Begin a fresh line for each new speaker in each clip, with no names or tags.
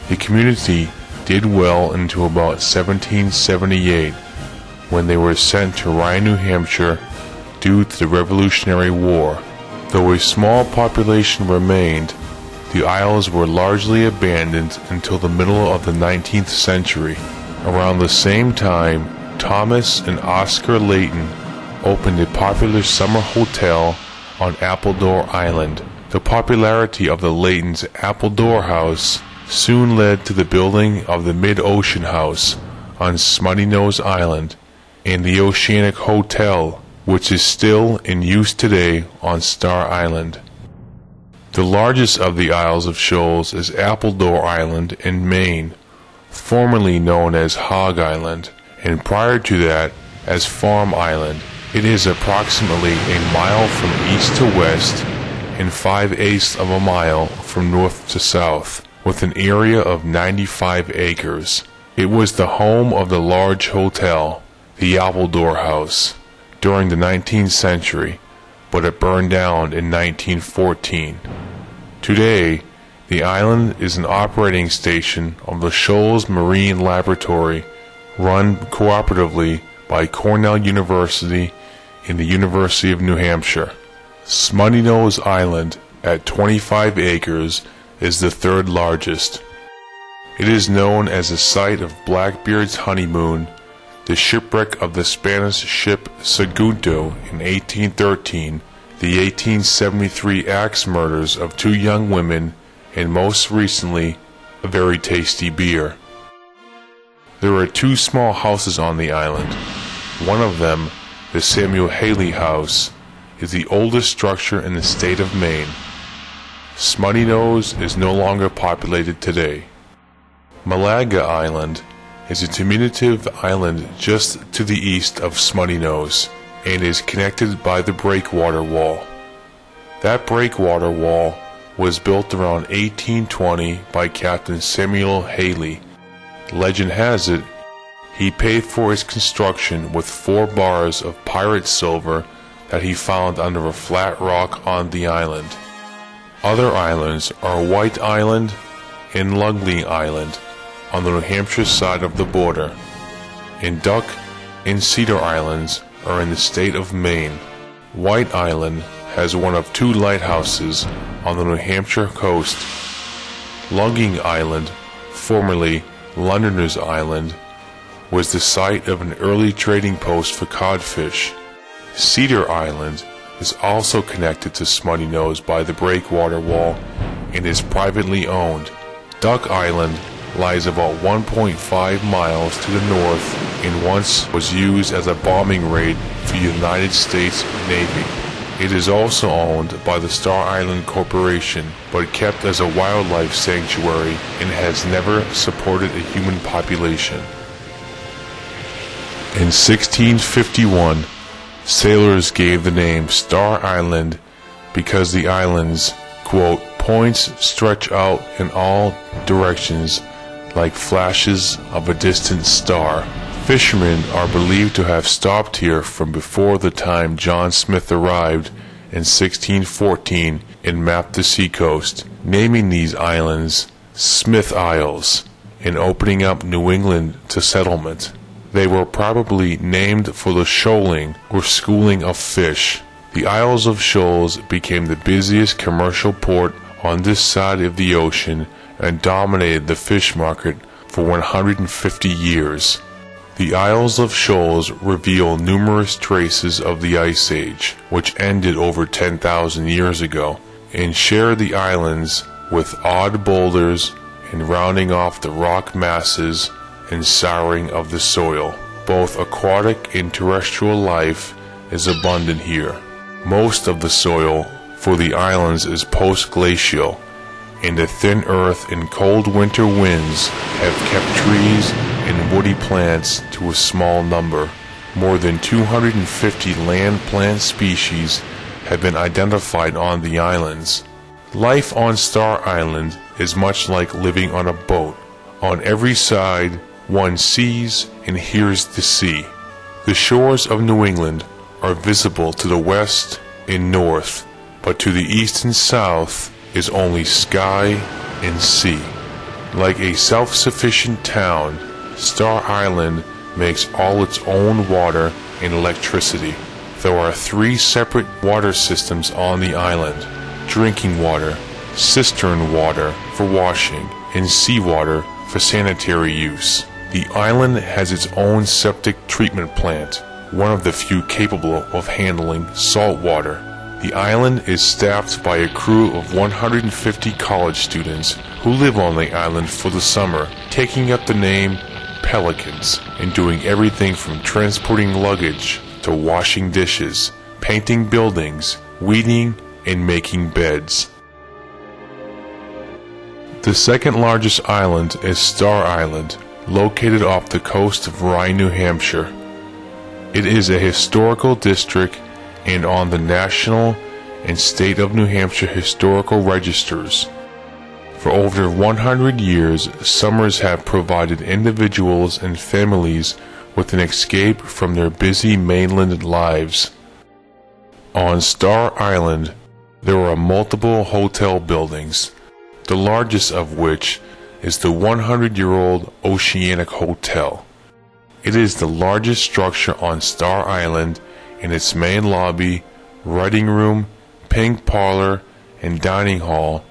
The community did well until about 1778, when they were sent to Ryan, New Hampshire due to the Revolutionary War. Though a small population remained, the isles were largely abandoned until the middle of the 19th century. Around the same time, Thomas and Oscar Layton opened a popular summer hotel on Appledore Island. The popularity of the Laytons' Appledore House soon led to the building of the Mid-Ocean House on Smutty Nose Island and the Oceanic Hotel, which is still in use today on Star Island. The largest of the Isles of Shoals is Appledore Island in Maine, formerly known as Hog Island, and prior to that as Farm Island. It is approximately a mile from east to west and 5/8 of a mile from north to south, with an area of 95 acres. It was the home of the large hotel, the Appledore House, during the 19th century, but it burned down in 1914. Today, the island is an operating station of the Shoals Marine Laboratory, run cooperatively by Cornell University and the University of New Hampshire. Smutty Nose Island, at 25 acres, is the third largest. It is known as the site of Blackbeard's honeymoon, the shipwreck of the Spanish ship Sagunto in 1813, the 1873 axe murders of 2 young women, and most recently, a very tasty beer. There are 2 small houses on the island. One of them, the Samuel Haley House, is the oldest structure in the state of Maine. Smutty Nose is no longer populated today. Malaga Island is a diminutive island just to the east of Smutty Nose and is connected by the breakwater wall. That breakwater wall was built around 1820 by Captain Samuel Haley. Legend has it, he paid for its construction with 4 bars of pirate silver that he found under a flat rock on the island. Other islands are White Island and Lugling Island on the New Hampshire side of the border, and Duck and Cedar Islands are in the state of Maine. White Island has one of 2 lighthouses on the New Hampshire coast. Lugling Island, formerly Londoners Island, was the site of an early trading post for codfish. Cedar Island is also connected to Smutty Nose by the breakwater wall and is privately owned. Duck Island lies about 1.5 miles to the north and once was used as a bombing raid for the United States Navy. It is also owned by the Star Island Corporation, but kept as a wildlife sanctuary and has never supported a human population. In 1651, sailors gave the name Star Island because the island's, quote, points stretch out in all directions like flashes of a distant star. Fishermen are believed to have stopped here from before the time John Smith arrived in 1614 and mapped the seacoast, naming these islands Smith Isles and opening up New England to settlement. They were probably named for the shoaling or schooling of fish. The Isles of Shoals became the busiest commercial port on this side of the ocean and dominated the fish market for 150 years. The Isles of Shoals reveal numerous traces of the Ice Age, which ended over 10,000 years ago, and share the islands with odd boulders and rounding off the rock masses and souring of the soil. Both aquatic and terrestrial life is abundant here. Most of the soil for the islands is post-glacial, and the thin earth and cold winter winds have kept trees and woody plants to a small number. More than 250 land plant species have been identified on the islands. Life on Star Island is much like living on a boat. On every side, one sees and hears the sea. The shores of New England are visible to the west and north, but to the east and south is only sky and sea. Like a self-sufficient town, Star Island makes all its own water and electricity. There are 3 separate water systems on the island: drinking water, cistern water for washing, and seawater for sanitary use. The island has its own septic treatment plant, one of the few capable of handling salt water. The island is staffed by a crew of 150 college students who live on the island for the summer, taking up the name Pelicans and doing everything from transporting luggage to washing dishes, painting buildings, weeding, and making beds. The second largest island is Star Island, located off the coast of Rye, New Hampshire. It is a historical district and on the National and State of New Hampshire historical registers. For over 100 years, summers have provided individuals and families with an escape from their busy mainland lives. On Star Island, there are multiple hotel buildings, the largest of which is the 100-year-old Oceanic Hotel. It is the largest structure on Star Island, and its main lobby, writing room, pink parlor, and dining hall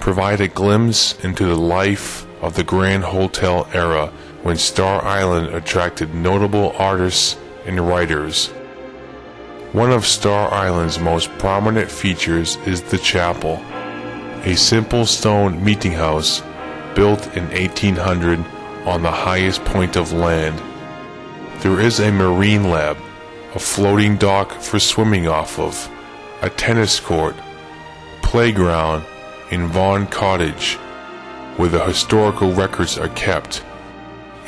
provide a glimpse into the life of the Grand Hotel era when Star Island attracted notable artists and writers. One of Star Island's most prominent features is the chapel, a simple stone meeting house built in 1800 on the highest point of land. There is a marine lab, a floating dock for swimming off of, a tennis court, playground, and Vaughan Cottage, where the historical records are kept,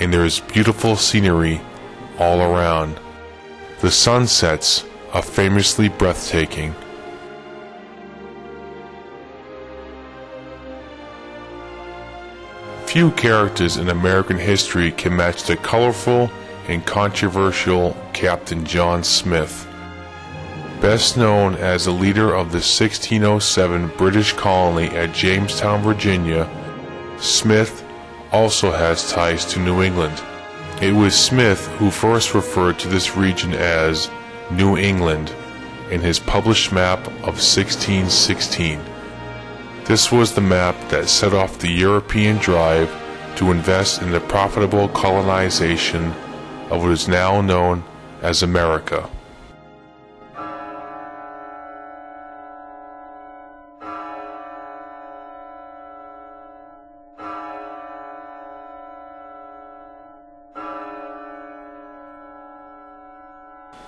and there is beautiful scenery all around. The sunsets are famously breathtaking. Few characters in American history can match the colorful and controversial Captain John Smith. Best known as the leader of the 1607 British colony at Jamestown, Virginia, Smith also has ties to New England. It was Smith who first referred to this region as New England in his published map of 1616. This was the map that set off the European drive to invest in the profitable colonization of what is now known as America.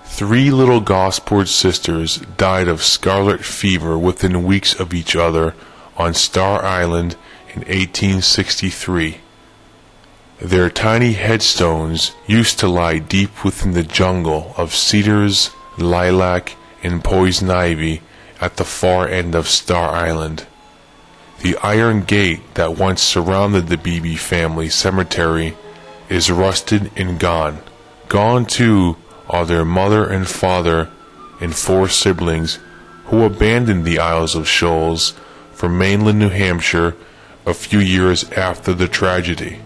Three little Gosport sisters died of scarlet fever within weeks of each other on Star Island in 1863. Their tiny headstones used to lie deep within the jungle of cedars, lilac, and poison ivy at the far end of Star Island. The iron gate that once surrounded the Beebe family cemetery is rusted and gone. Gone too are their mother and father and 4 siblings who abandoned the Isles of Shoals for mainland New Hampshire a few years after the tragedy.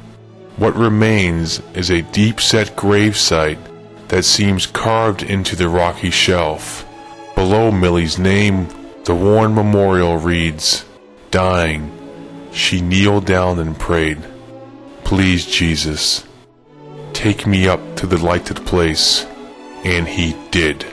What remains is a deep-set gravesite that seems carved into the rocky shelf. Below Millie's name, the worn memorial reads, "Dying, she kneeled down and prayed, 'Please, Jesus, take me up to the lighted place,' and he did."